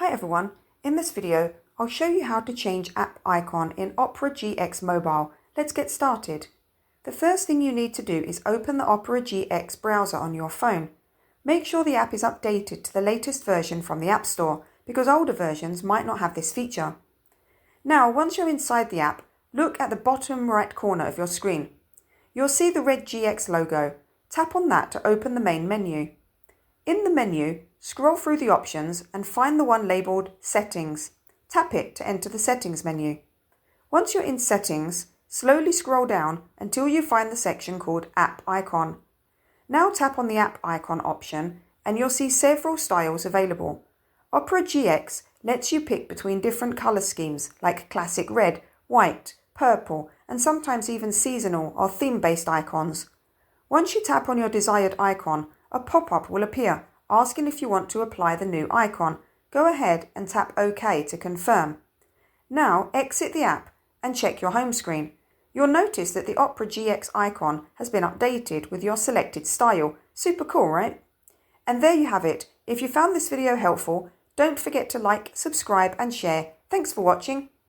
Hi everyone, in this video I'll show you how to change app icon in Opera GX Mobile. Let's get started. The first thing you need to do is open the Opera GX browser on your phone. Make sure the app is updated to the latest version from the App Store because older versions might not have this feature. Now once you're inside the app, look at the bottom right corner of your screen. You'll see the red GX logo. Tap on that to open the main menu. In the menu, scroll through the options and find the one labelled Settings. Tap it to enter the Settings menu. Once you're in Settings, slowly scroll down until you find the section called App Icon. Now tap on the App Icon option and you'll see several styles available. Opera GX lets you pick between different colour schemes like classic red, white, purple and sometimes even seasonal or theme-based icons. Once you tap on your desired icon, a pop-up will appear asking if you want to apply the new icon. Go ahead and tap OK to confirm. Now exit the app and check your home screen. You'll notice that the Opera GX icon has been updated with your selected style. Super cool, right? And there you have it. If you found this video helpful, don't forget to like, subscribe and share. Thanks for watching.